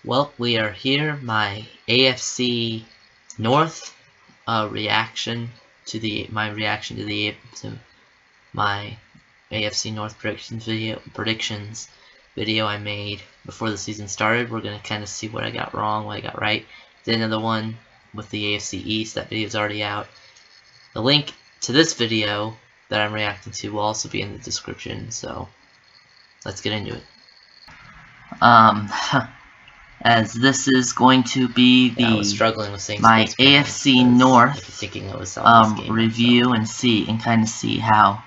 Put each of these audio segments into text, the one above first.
Well, we are here. My AFC North reaction to my AFC North predictions video I made before the season started. We're gonna kind of see what I got wrong, what I got right. Did another one with the AFC East. That video is already out. The link to this video that I'm reacting to will also be in the description. So let's get into it. As this is going to be I was struggling with saying my AFC North review and kind of see how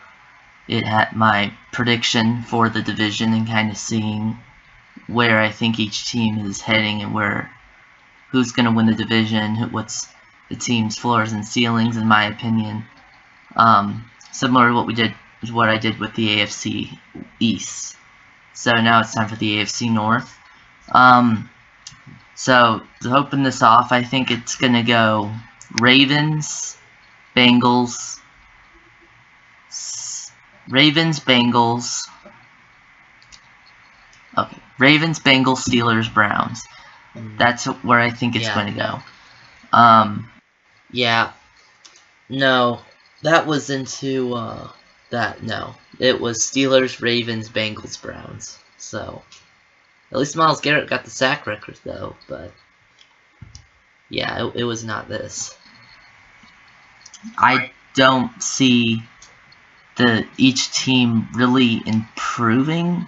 it had my prediction for the division and kind of seeing where I think each team is heading and who's going to win the division, what's the team's floors and ceilings in my opinion. Similar to what I did with the AFC East. So now it's time for the AFC North. So to open this off, I think it's gonna go Ravens, Bengals, Steelers, Browns. That's where I think it's going to go. Yeah. No, that was into no. It was Steelers, Ravens, Bengals, Browns. So at least Myles Garrett got the sack record though, but yeah, it was not this. I don't see each team really improving.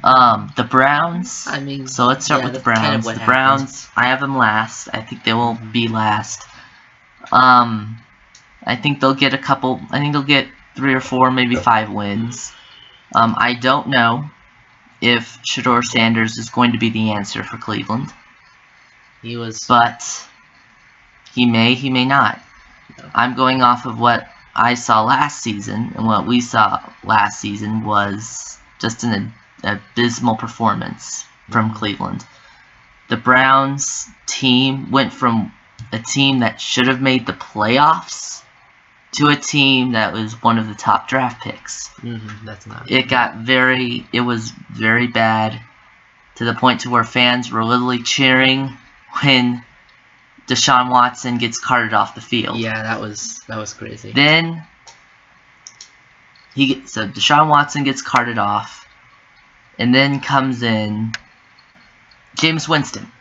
The Browns. I mean, so let's start with the Browns. Kind of the Browns, I have them last. I think they will be last. I think they'll get I think they'll get 3 or 4, maybe 5 wins. I don't know if Shedeur Sanders is going to be the answer for Cleveland. But he may not. No. I'm going off of what I saw last season, and what we saw last season was just an abysmal performance from Cleveland. The Browns team went from a team that should have made the playoffs to a team that was one of the top draft picks. That's not. It was very bad, to the point to where fans were literally cheering when Deshaun Watson gets carted off the field. Yeah, that was crazy. Then so Deshaun Watson gets carted off, and then comes in Jameis Winston.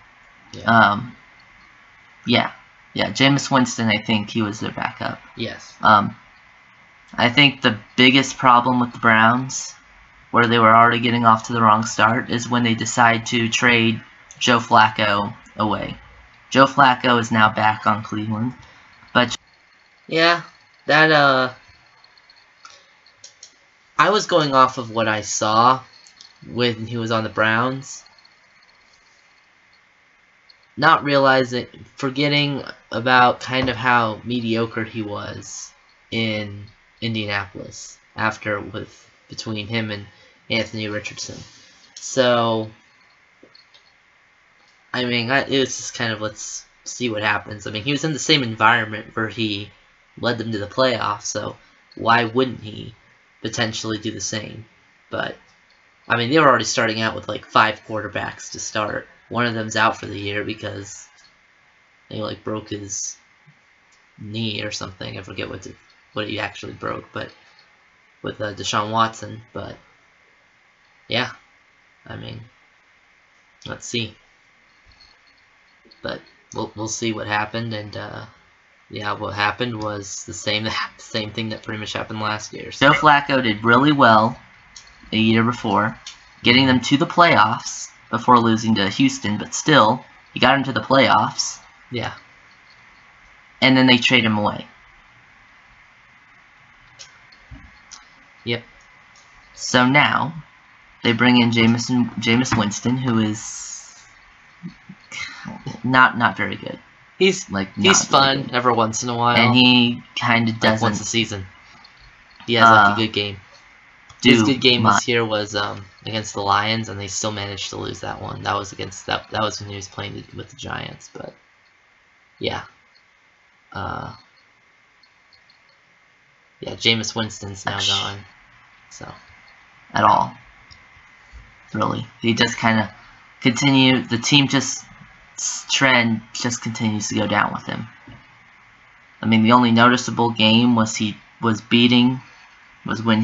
Jameis Winston, I think he was their backup. Yes. I think the biggest problem with the Browns, where they were already getting off to the wrong start, is when they decide to trade Joe Flacco away. Joe Flacco is now back on Cleveland, but yeah, that I was going off of what I saw when he was on the Browns, not realizing, forgetting about kind of how mediocre he was in Indianapolis between him and Anthony Richardson. So I mean, it was just kind of, let's see what happens. I mean, he was in the same environment where he led them to the playoffs, so why wouldn't he potentially do the same? But I mean, they were already starting out with like 5 quarterbacks to start. One of them's out for the year because he like broke his knee or something. I forget what he actually broke, but with Deshaun Watson. But yeah, I mean, let's see. But we'll see what happened, and yeah, what happened was the same thing that pretty much happened last year. So Joe Flacco did really well a year before, getting them to the playoffs before losing to Houston, but still, he got them to the playoffs. Yeah. And then they trade him away. Yep. So now, they bring in Jameis Winston, who is not very good. He's fun every once in a while, and he kind of doesn't. Like once a season, he has like a good game. His good game this year was against the Lions, and they still managed to lose that one. That was that was when he was playing with the Giants. But yeah, Jameis Winston's now gone. So at all, really, he just kind of the team trend just continues to go down with him. I mean, the only noticeable game was when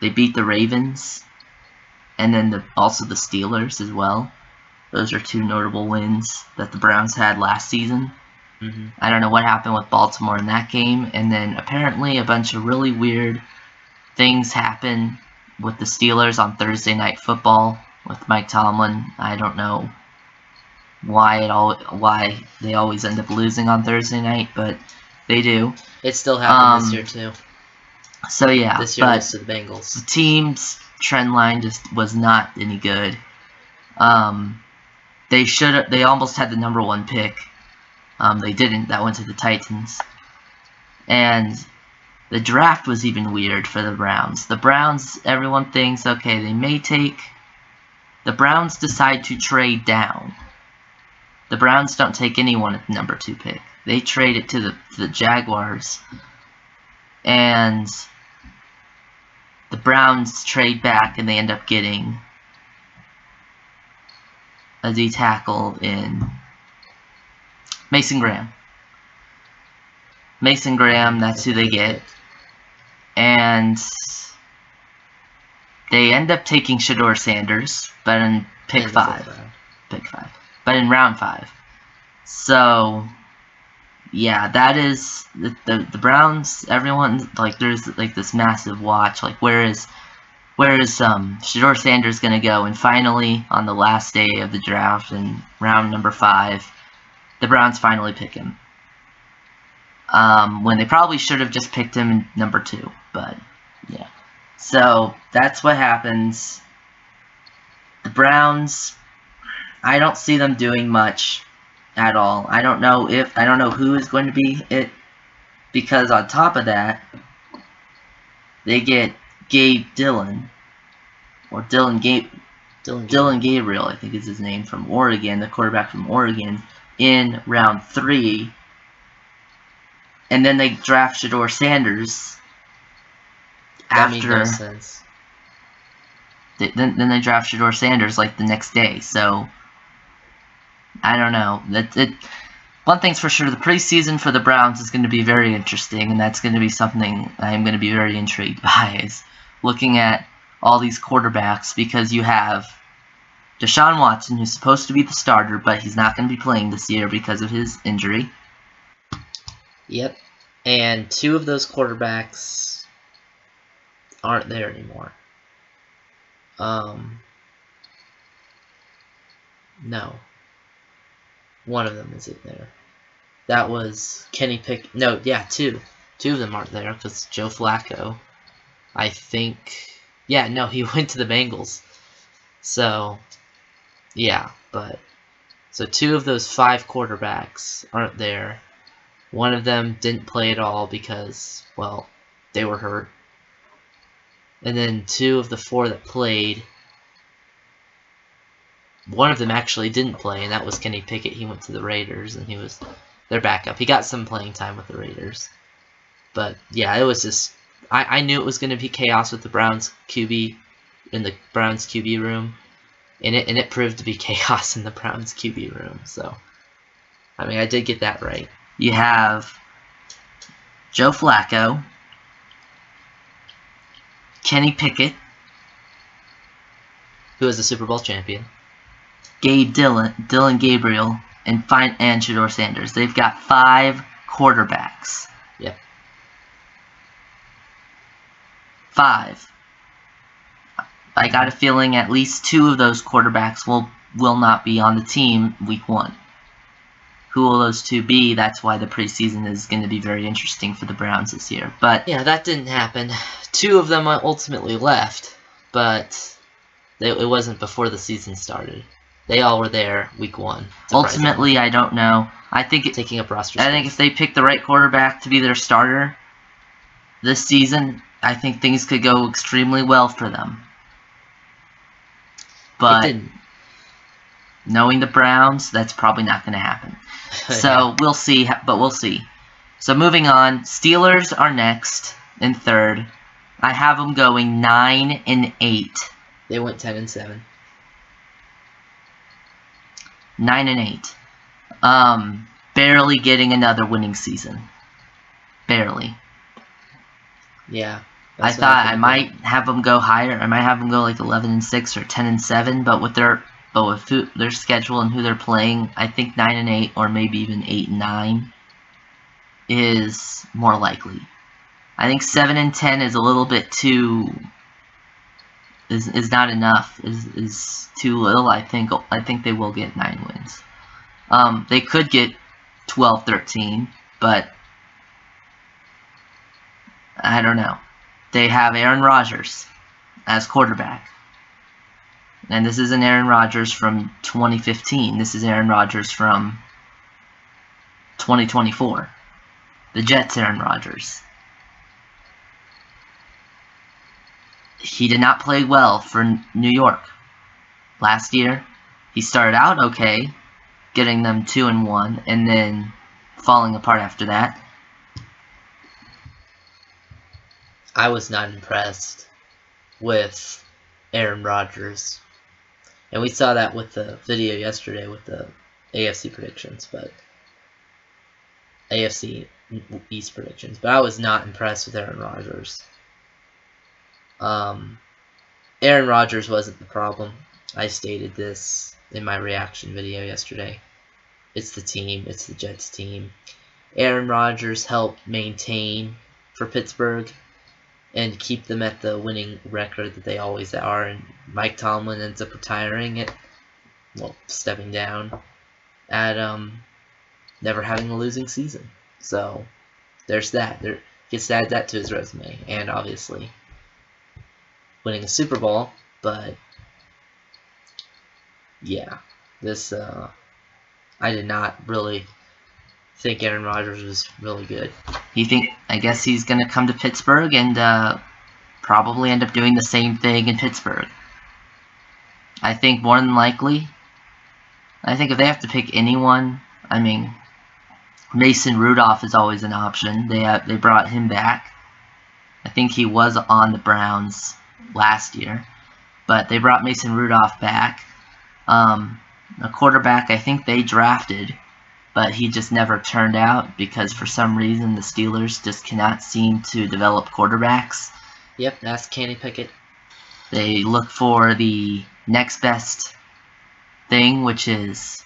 they beat the Ravens, and then also the Steelers as well. Those are two notable wins that the Browns had last season. Mm-hmm. I don't know what happened with Baltimore in that game, and then apparently a bunch of really weird things happened with the Steelers on Thursday Night Football with Mike Tomlin. I don't know why they always end up losing on Thursday night, but they do. It still happened this year too. So yeah, this year lost to the Bengals. The team's trend line just was not any good. They almost had the number 1 pick. They didn't. That went to the Titans. And the draft was even weird for the Browns. The Browns, everyone thinks, okay, they may take. The Browns decide to trade down. The Browns don't take anyone at the number 2 pick. They trade it to the Jaguars. And the Browns trade back, and they end up getting a D tackle in Mason Graham. Mason Graham, that's who they get. And they end up taking Shedeur Sanders, but in pick 5. But in round 5. So, yeah, that is the Browns. Everyone, like, there's like this massive watch. Like, where is Shedeur Sanders gonna go? And finally, on the last day of the draft in round number 5, the Browns finally pick him. When they probably should have just picked him in number 2, but yeah. So that's what happens. The Browns, I don't see them doing much at all. I don't know who is going to be it, because on top of that, they get Dylan Gabriel, I think is his name, from Oregon, the quarterback from Oregon, in round 3. And then they draft Shedeur Sanders That made no sense. Then they draft Shedeur Sanders like the next day. So I don't know. One thing's for sure: the preseason for the Browns is going to be very interesting, and that's going to be something I'm going to be very intrigued by. Is looking at all these quarterbacks, because you have Deshaun Watson, who's supposed to be the starter, but he's not going to be playing this year because of his injury. Yep. And 2 of those quarterbacks aren't there anymore. No. One of them isn't there. That was Kenny Pickett. No, yeah, 2. 2 of them aren't there because Joe Flacco, I think. Yeah, no, he went to the Bengals. So, yeah, so 2 of those 5 quarterbacks aren't there. One of them didn't play at all because, well, they were hurt. And then 2 of the 4 that played, one of them actually didn't play, and that was Kenny Pickett. He went to the Raiders, and he was their backup. He got some playing time with the Raiders. But, yeah, it was just, I knew it was going to be chaos with the Browns QB, in the Browns QB room. And it proved to be chaos in the Browns QB room. So, I mean, I did get that right. You have Joe Flacco, Kenny Pickett, who is a Super Bowl champion, Dylan Gabriel, and Shedeur Sanders. They've got 5 quarterbacks. Yep. 5. I got a feeling at least 2 of those quarterbacks will not be on the team week 1. Who will those 2 be? That's why the preseason is going to be very interesting for the Browns this year. But yeah, that didn't happen. 2 of them ultimately left, but it wasn't before the season started. They all were there week 1. Ultimately, I don't know. I think taking up roster space. I think if they pick the right quarterback to be their starter this season, I think things could go extremely well for them. But knowing the Browns, that's probably not going to happen. So we'll see, but we'll see. So moving on, Steelers are next in 3rd. I have them going 9-8. They went 10-7. 9-8. Barely getting another winning season. Barely. Yeah. I thought I might have them go higher. I might have them go like 11-6 or 10-7, but with their schedule and who they're playing, I think 9-8 or maybe even 8-9 is more likely. I think 7-10 is a little bit too is not enough. Is too little. I think they will get 9 wins. They could get 12-13, but I don't know. They have Aaron Rodgers as quarterback. And this isn't Aaron Rodgers from 2015. This is Aaron Rodgers from 2024. The Jets' Aaron Rodgers. He did not play well for New York last year. He started out okay, getting them 2-1, and then falling apart after that. I was not impressed with Aaron Rodgers. And we saw that with the video yesterday with the AFC predictions, but AFC East predictions. But I was not impressed with Aaron Rodgers. Aaron Rodgers wasn't the problem. I stated this in my reaction video yesterday. It's the team. It's the Jets team. Aaron Rodgers helped maintain for Pittsburgh and keep them at the winning record that they always are. And Mike Tomlin ends up retiring it, stepping down at never having a losing season. So there's that. There gets to add that to his resume, and obviously winning a Super Bowl. But yeah, this I did not really think Aaron Rodgers was really good. I guess he's going to come to Pittsburgh and probably end up doing the same thing in Pittsburgh. I think more than likely. I think if they have to pick anyone, I mean, Mason Rudolph is always an option. They brought him back. I think he was on the Browns last year, but they brought Mason Rudolph back. A quarterback I think they drafted, but he just never turned out because for some reason the Steelers just cannot seem to develop quarterbacks. Yep, that's Kenny Pickett. They look for the next best thing, which is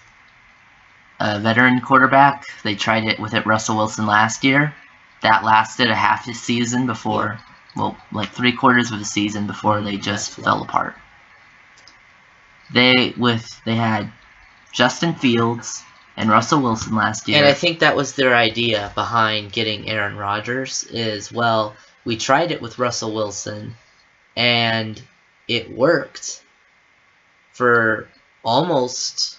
a veteran quarterback. They tried it with Russell Wilson last year. That lasted a half a season before, like 3/4 of the season before they just fell apart. They had Justin Fields and Russell Wilson last year. And I think that was their idea behind getting Aaron Rodgers is, well, we tried it with Russell Wilson, and it worked for almost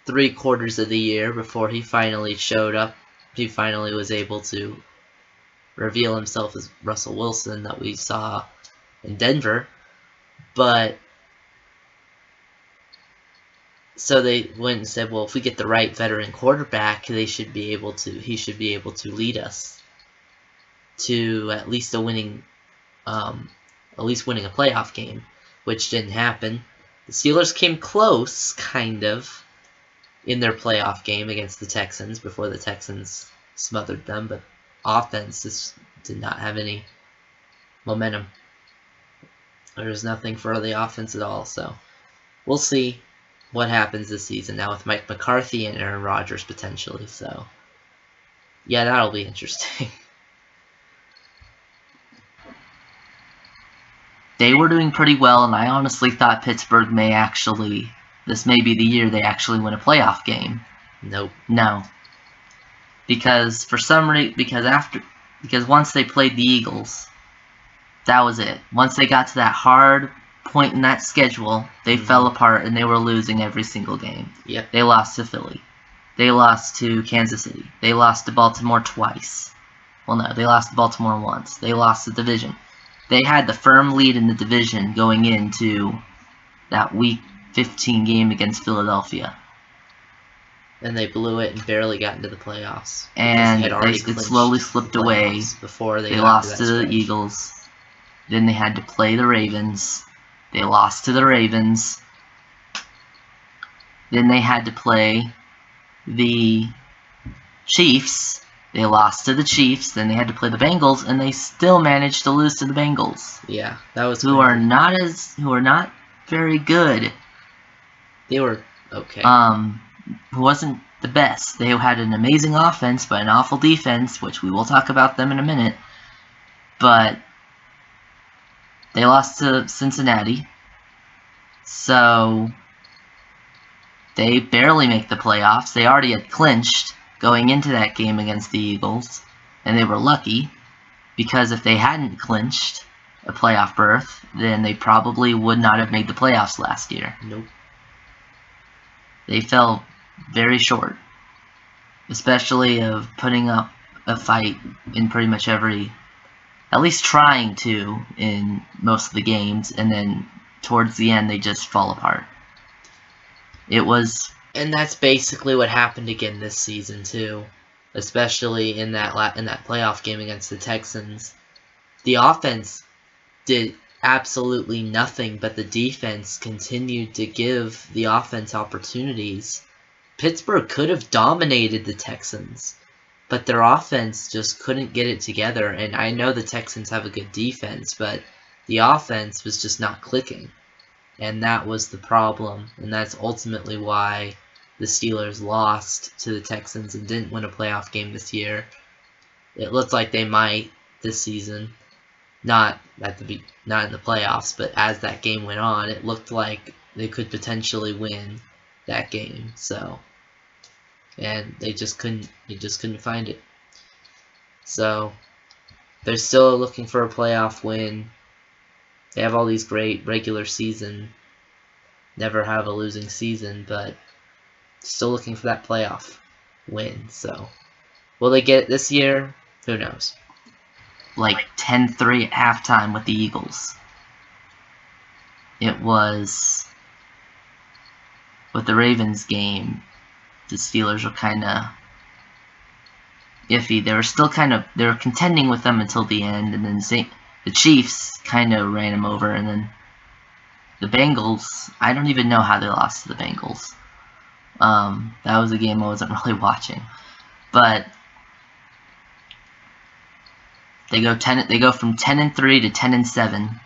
3/4 of the year before he finally showed up. He finally was able to reveal himself as Russell Wilson that we saw in Denver. But so they went and said, well, if we get the right veteran quarterback, he should be able to lead us to at least winning a playoff game, which didn't happen. The Steelers came close, kind of, in their playoff game against the Texans before the Texans smothered them, but offense just did not have any momentum. There was nothing for the offense at all, so we'll see what happens this season now with Mike McCarthy and Aaron Rodgers potentially. So yeah, that'll be interesting. They were doing pretty well, and I honestly thought Pittsburgh this may be the year they actually win a playoff game. Nope. No. Because for some reason, because once they played the Eagles, that was it. Once they got to that hard point in that schedule, they fell apart and they were losing every single game. Yep. They lost to Philly. They lost to Kansas City. They lost to Baltimore twice. Well, no, they lost to Baltimore once. They lost the division. They had the firm lead in the division going into that Week 15 game against Philadelphia. And they blew it and barely got into the playoffs. And it slowly slipped away. Before they lost to the Eagles. Then they had to play the Ravens. They lost to the Ravens. Then they had to play the Chiefs. They lost to the Chiefs. Then they had to play the Bengals, and they still managed to lose to the Bengals. Yeah, that was who are not very good. They were okay. Who wasn't the best. They had an amazing offense, but an awful defense, which we will talk about them in a minute. But they lost to Cincinnati, so they barely make the playoffs. They already had clinched going into that game against the Eagles, and they were lucky, because if they hadn't clinched a playoff berth, then they probably would not have made the playoffs last year. Nope. They fell very short, especially of putting up a fight in pretty much every, at least trying to, in most of the games, and then towards the end they just fall apart. And that's basically what happened again this season too, especially in that playoff game against the Texans. The offense did absolutely nothing, but the defense continued to give the offense opportunities. Pittsburgh could have dominated the Texans, but their offense just couldn't get it together. And I know the Texans have a good defense, but the offense was just not clicking. And that was the problem, and that's ultimately why the Steelers lost to the Texans and didn't win a playoff game this year. It looked like they might this season. Not in the playoffs, but as that game went on, it looked like they could potentially win that game. So, and they just couldn't find it. So, they're still looking for a playoff win. They have all these great regular season, never have a losing season, but still looking for that playoff win. So, will they get it this year? Who knows? Like 10-3 at halftime with the Eagles. It was, with the Ravens game, the Steelers were kind of iffy. They were contending with them until the end, and then the Chiefs kind of ran them over, and then the Bengals, I don't even know how they lost to the Bengals. That was a game I wasn't really watching, but they go from 10-3 to 10-7,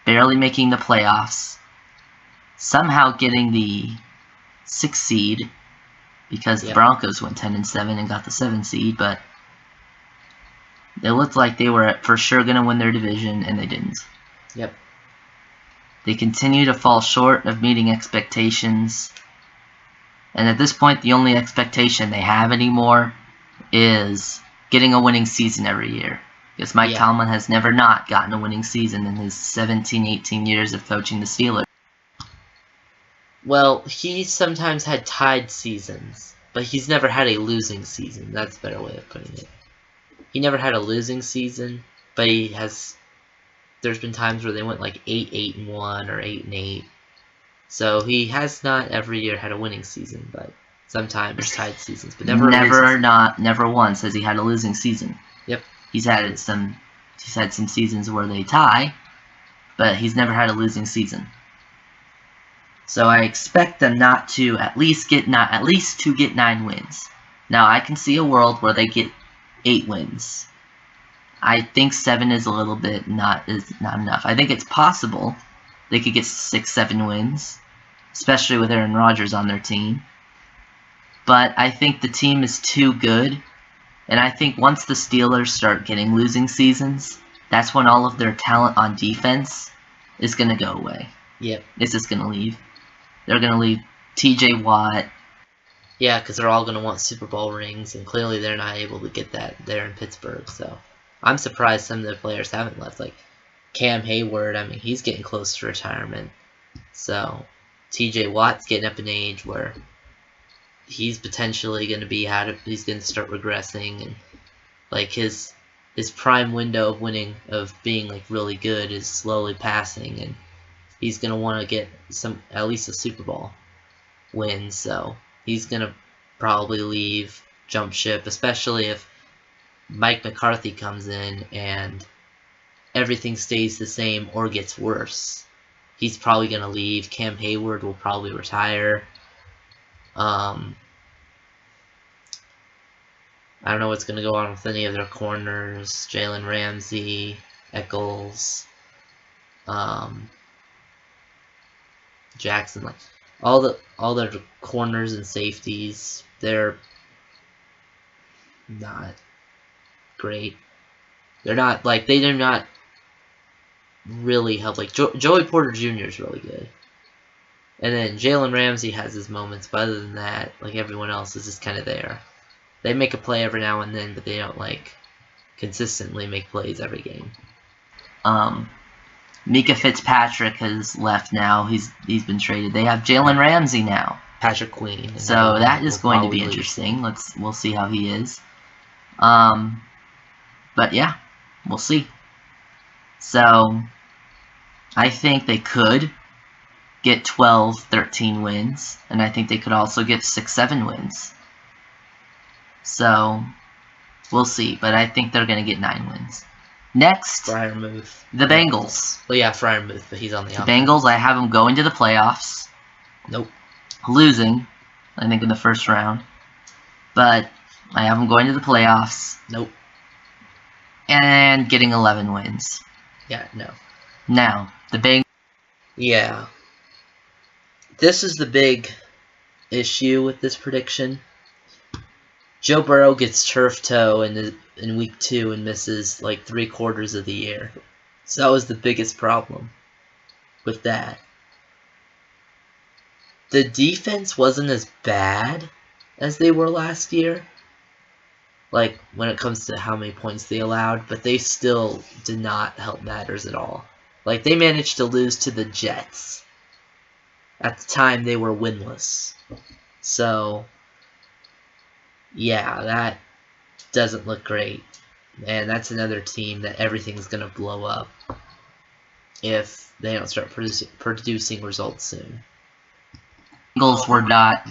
barely making the playoffs, somehow getting the 6th seed, because the Broncos went 10-7 and got the 7th seed, but it looked like they were for sure going to win their division, and they didn't. Yep. They continue to fall short of meeting expectations, and at this point, the only expectation they have anymore is getting a winning season every year. Because Mike Tomlin has never not gotten a winning season in his 17, 18 years of coaching the Steelers. Well, he sometimes had tied seasons, but he's never had a losing season. That's a better way of putting it. He never had a losing season, but there's been times where they went like 8-8-1 or 8-8. So he has not every year had a winning season, but sometimes tied seasons, but never once has he had a losing season. Yep. He's had some seasons where they tie, but he's never had a losing season. So I expect them not to at least get 9 wins. Now I can see a world where they get 8 wins. I think 7 is a little bit not enough. I think it's possible they could get 6-7 wins, especially with Aaron Rodgers on their team. But I think the team is too good, and I think once the Steelers start getting losing seasons, that's when all of their talent on defense is going to go away. Yep. It's just going to leave. They're going to leave T.J. Watt. Yeah, because they're all going to want Super Bowl rings, and clearly they're not able to get that there in Pittsburgh. So I'm surprised some of the players haven't left. Like Cam Hayward, I mean, he's getting close to retirement. So T.J. Watt's getting up in age where he's potentially going to be he's going to start regressing, and like his prime window of winning, of being like really good, is slowly passing, and he's going to want to get at least a Super Bowl win. So he's going to probably jump ship, especially if Mike McCarthy comes in and everything stays the same or gets worse. He's probably going to leave. Cam Hayward will probably retire. I don't know what's going to go on with any of their corners. Jalen Ramsey, Eccles, Jackson, like all their corners and safeties, they're not great. They're not like they do not really help. Like Joey Porter Jr. is really good, and then Jalen Ramsey has his moments. But other than that, like everyone else is just kind of there. They make a play every now and then, but they don't like consistently make plays every game. Mika Fitzpatrick has left now. He's been traded. They have Jalen Ramsey now. Patrick Queen. So that is going to be interesting. We'll see how he is. But yeah, we'll see. So I think they could get 12, 13 wins, and I think they could also get 6, 7 wins. So we'll see, but I think they're going to get 9 wins. Next, Freiermuth. The Bengals. Well, yeah, Freiermuth, but he's on the offense. Bengals, I have them going to the playoffs. Nope. Losing, I think, in the first round. But I have them going to the playoffs. Nope. And getting 11 wins. Yeah, no. Now, the Bengals. Yeah. This is the big issue with this prediction. Joe Burrow gets turf toe in week 2 and misses like 3/4 of the year. So that was the biggest problem with that. The defense wasn't as bad as they were last year, like when it comes to how many points they allowed, but they still did not help matters at all. Like they managed to lose to the Jets. At the time they were winless. So yeah, that doesn't look great. And that's another team that everything's going to blow up if they don't start producing results soon. Bengals were not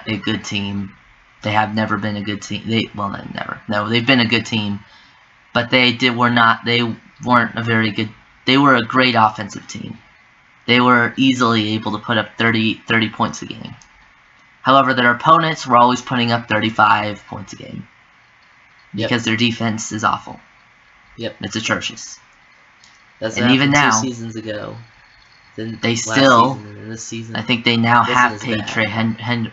a good team. They have never been a good team. Never. No, they've been a good team, but they weren't a very good. They were a great offensive team. They were easily able to put up 30 points a game. However, their opponents were always putting up 35 points a game. Because their defense is awful. Yep. It's atrocious. That's and even now, 2 seasons ago. They still, this season, I think they now have paid bad. Trey Hendrickson.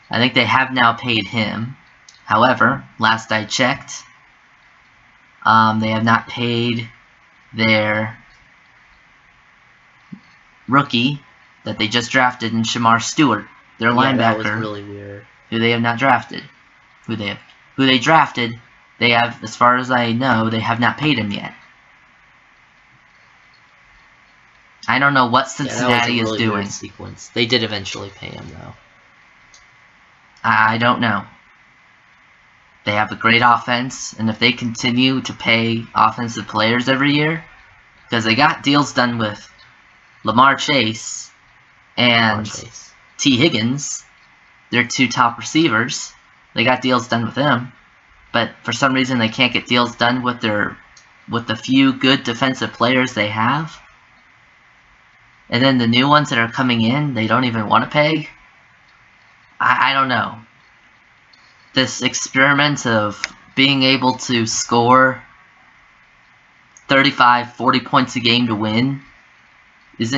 I think they have now paid him. However, last I checked, they have not paid their rookie that they just drafted in Shamar Stewart, their linebacker. That was really weird. Who they have not drafted. Who they drafted, they have, as far as I know, they have not paid him yet. I don't know what Cincinnati is doing. Weird sequence. They did eventually pay him though. I don't know. They have a great offense, and if they continue to pay offensive players every year, because they got deals done with Lamar Chase and T. Higgins, their 2 top receivers. They got deals done with them, but for some reason they can't get deals done with the few good defensive players they have. And then the new ones that are coming in, they don't even want to pay. I don't know. This experiment of being able to score 35, 40 points a game to win is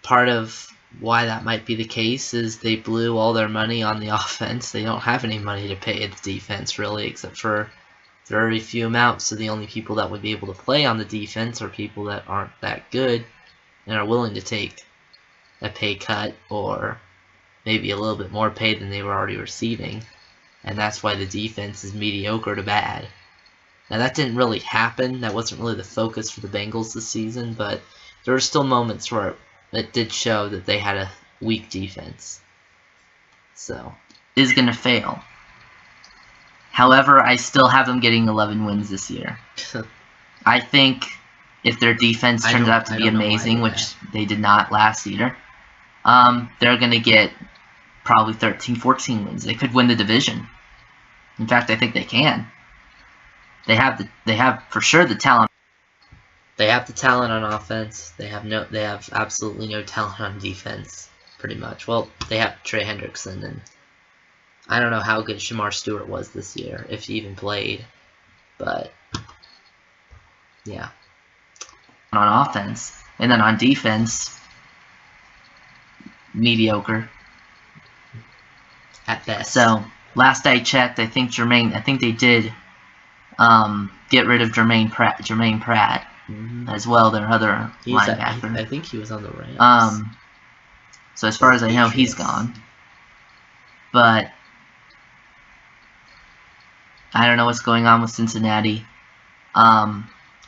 part of why that might be the case is they blew all their money on the offense. They don't have any money to pay the defense really, except for very few amounts. So the only people that would be able to play on the defense are people that aren't that good and are willing to take a pay cut or maybe a little bit more pay than they were already receiving. And that's why the defense is mediocre to bad. Now that didn't really happen. That wasn't really the focus for the Bengals this season, but there were still moments where it did show that they had a weak defense. So is going to fail. However, I still have them getting 11 wins this year. I think if their defense turns out to be amazing, which they did not last year, they're going to get probably 13, 14 wins. They could win the division. In fact, I think they can. They have for sure the talent. They have the talent on offense. They have absolutely no talent on defense, pretty much. Well, they have Trey Hendrickson, and I don't know how good Shamar Stewart was this year, if he even played. But yeah. On offense, and then on defense, mediocre at best. So last I checked, I think they did get rid of Jermaine Pratt as well, their other linebacker. I think he was on the Rams. So as far as I know, he's gone. But I don't know what's going on with Cincinnati.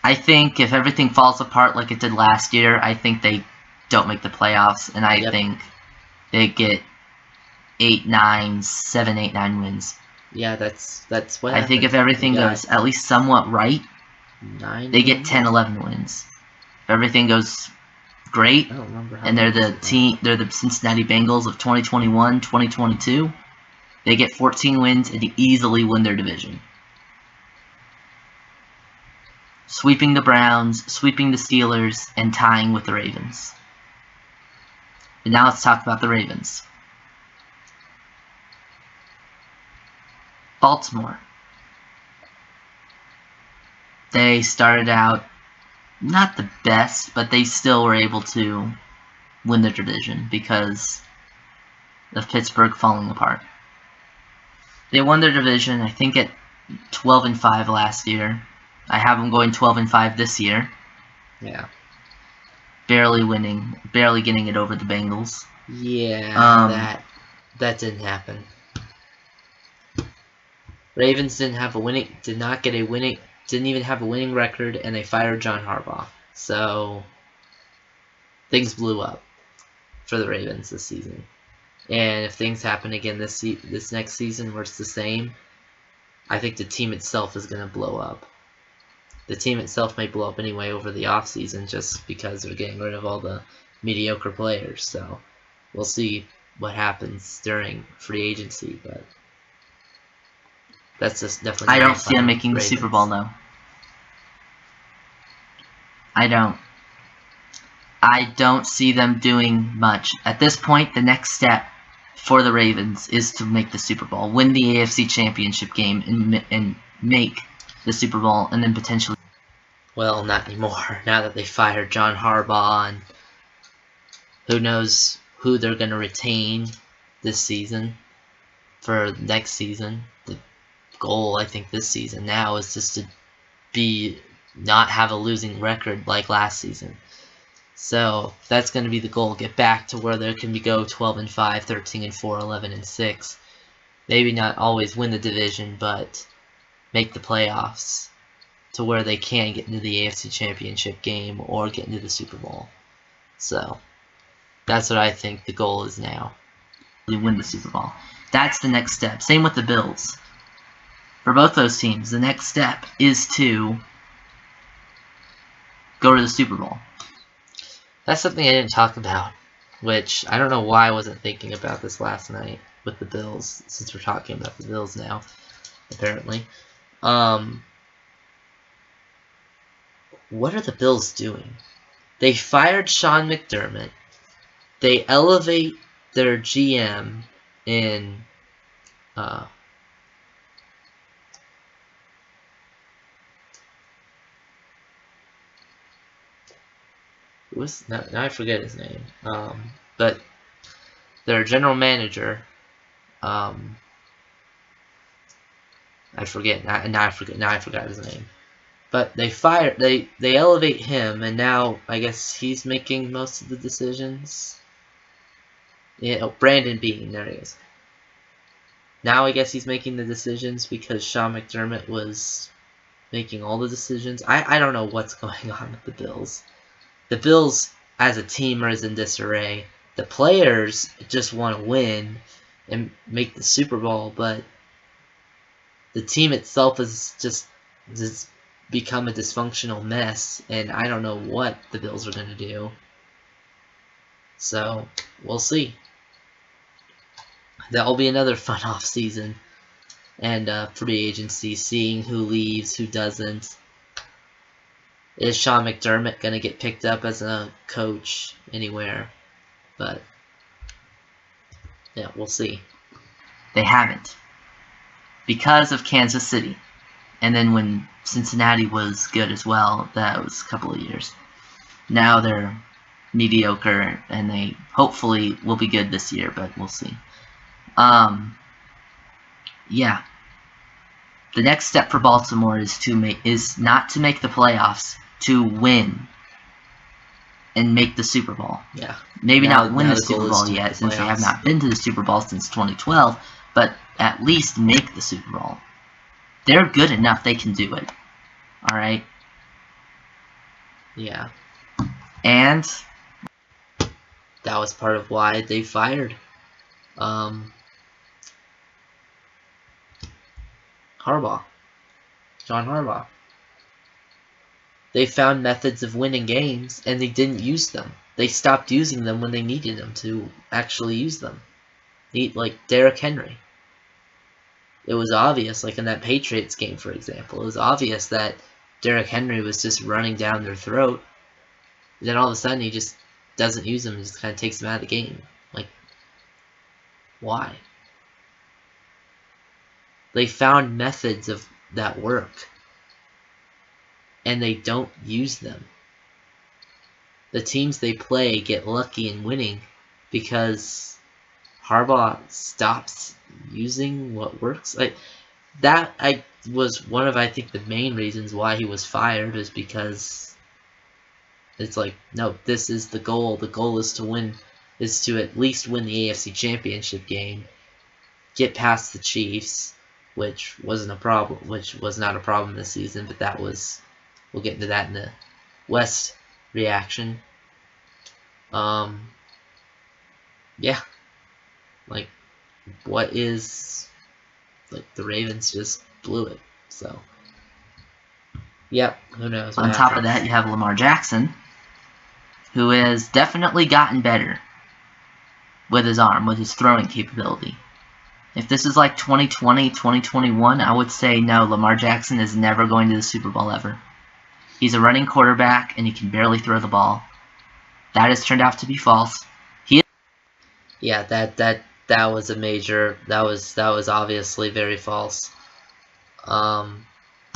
I think if everything falls apart like it did last year, I think they don't make the playoffs, and I think they get 7, 8, 9 wins. Yeah, that's what I think if everything goes at least somewhat right, they get 10, 11 wins. If everything goes great, and they're the Cincinnati Bengals of 2021, 2022, they get 14 wins and easily win their division. Sweeping the Browns, sweeping the Steelers, and tying with the Ravens. And now let's talk about the Ravens. Baltimore. They started out not the best, but they still were able to win their division because of Pittsburgh falling apart. They won their division, I think, at 12-5 last year. I have them going 12-5 this year. Yeah. Barely winning, barely getting it over the Bengals. Yeah, that didn't happen. Ravens didn't even have a winning record, and they fired John Harbaugh. So things blew up for the Ravens this season. And if things happen again this next season where it's the same, I think the team itself is going to blow up. The team itself may blow up anyway over the offseason just because they're getting rid of all the mediocre players. So we'll see what happens during free agency, but that's just definitely. I don't see them making the Super Bowl, though. I don't see them doing much. At this point, the next step for the Ravens is to make the Super Bowl, win the AFC Championship game, and make the Super Bowl, and then potentially. Well, not anymore. Now that they fired John Harbaugh, and who knows who they're going to retain this season for next season. The goal, I think, this season now is just to not have a losing record like last season. So that's going to be the goal. Get back to where there can go 12-5, 13-4, 11-6. Maybe not always win the division, but make the playoffs to where they can get into the AFC Championship game or get into the Super Bowl. So that's what I think the goal is now. Win the Super Bowl. That's the next step. Same with the Bills. For both those teams, the next step is to go to the Super Bowl. That's something I didn't talk about, which I don't know why I wasn't thinking about this last night with the Bills, since we're talking about the Bills now, apparently. What are the Bills doing? They fired Sean McDermott. They elevate their GM in now I forget his name. But their general manager, I forget. Now I forgot his name. But they elevate him, and now I guess he's making most of the decisions. Yeah, oh, Brandon Beane, there he is. Now I guess he's making the decisions because Sean McDermott was making all the decisions. I don't know what's going on with the Bills. The Bills as a team are in disarray. The players just want to win and make the Super Bowl, but the team itself is just become a dysfunctional mess, and I don't know what the Bills are going to do. So, we'll see. That'll be another fun off season. and free agency, seeing who leaves, who doesn't. Is Sean McDermott going to get picked up as a coach anywhere? But yeah, we'll see. They haven't, because of Kansas City. And then when Cincinnati was good as well, that was a couple of years. Now they're mediocre, and they hopefully will be good this year, but we'll see. Yeah. The next step for Baltimore is not to make the playoffs, to win and make the Super Bowl. Yeah. Maybe not win the Super Bowl yet, since they have not been to the Super Bowl since 2012, but at least make the Super Bowl. They're good enough, they can do it. Alright? Yeah. And that was part of why they fired Harbaugh. John Harbaugh. They found methods of winning games, and they didn't use them. They stopped using them when they needed them to actually use them. Like Derrick Henry. It was obvious, like in that Patriots game, for example, it was obvious that Derrick Henry was just running down their throat. Then all of a sudden, he just doesn't use them and just kind of takes them out of the game. Like, why? They found methods of that work, and they don't use them. The teams they play get lucky in winning because Harbaugh stops using what works. Like that, was one of, I think, the main reasons why he was fired, is because it's like, no, this is the goal. The goal is to win, is to at least win the AFC Championship game, get past the Chiefs, which wasn't a problem, which was not a problem this season, but that was, we'll get into that in the West reaction. Yeah, like, what is, like, the Ravens just blew it, so, yep, who knows. On top of that, you have Lamar Jackson, who has definitely gotten better with his arm, with his throwing capability. If this is like 2020, 2021, I would say no, Lamar Jackson is never going to the Super Bowl ever. He's a running quarterback, and he can barely throw the ball. That has turned out to be false. Yeah, that was a major, that was obviously very false.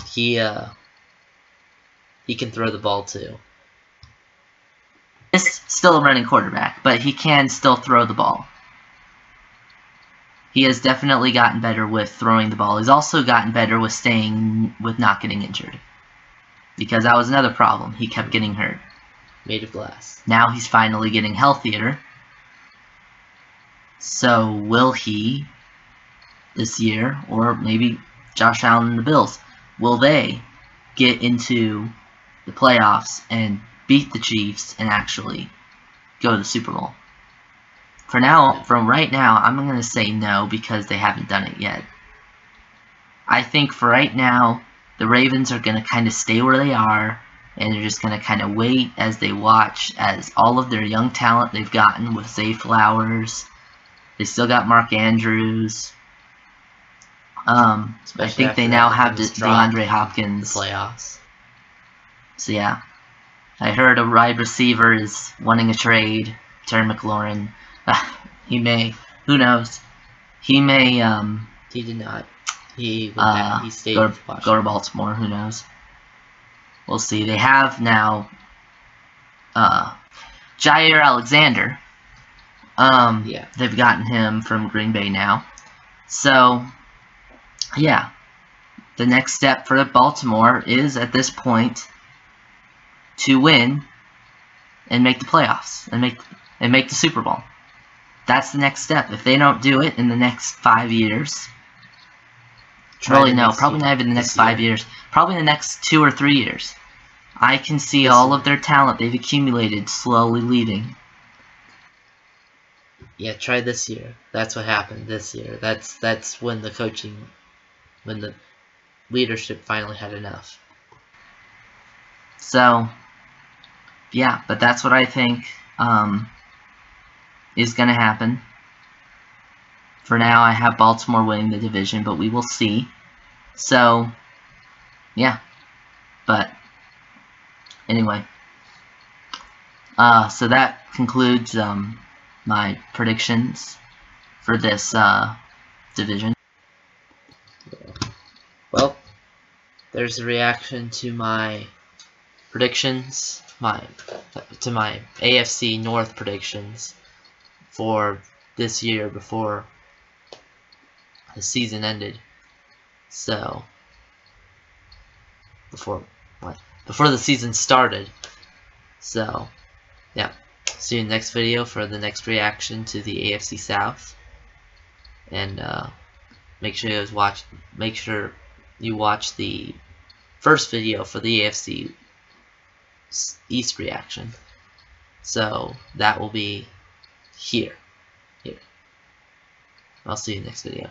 He can throw the ball too. He's still a running quarterback, but he can still throw the ball. He has definitely gotten better with throwing the ball. He's also gotten better with not getting injured. Because that was another problem. He kept getting hurt. Made of glass. Now he's finally getting healthier. So will he, this year, or maybe Josh Allen and the Bills, will they get into the playoffs and beat the Chiefs and actually go to the Super Bowl? From right now, I'm going to say no, because they haven't done it yet. I think for right now, the Ravens are going to kind of stay where they are, and they're just going to kind of wait as they watch as all of their young talent they've gotten with Zay Flowers. They still got Mark Andrews. I think they now have DeAndre Hopkins. The playoffs. So yeah. I heard a wide receiver is wanting a trade. Terry McLaurin. He may. Who knows? He may. He did not. He stayed. Go to Baltimore. Who knows? We'll see. They have now. Jair Alexander. Yeah. They've gotten him from Green Bay now. So, yeah. The next step for Baltimore is, at this point, to win and make the playoffs and make the Super Bowl. That's the next step. If they don't do it in the next 5 years, probably not even the next 5 years. Probably in the next 2 or 3 years. I can see all of their talent they've accumulated slowly leaving. Yeah, try this year. That's what happened this year. That's when when the leadership finally had enough. So, yeah, but that's what I think is going to happen For now, I have Baltimore winning the division, but we will see. So, yeah. But, anyway. So that concludes my predictions for this division. Well, there's a reaction to my predictions, to my AFC North predictions for this year before the season ended. So, before the season started. So, yeah. See you in the next video for the next reaction to the AFC South. And make sure you watch the first video for the AFC East reaction. So that will be here. I'll see you next video.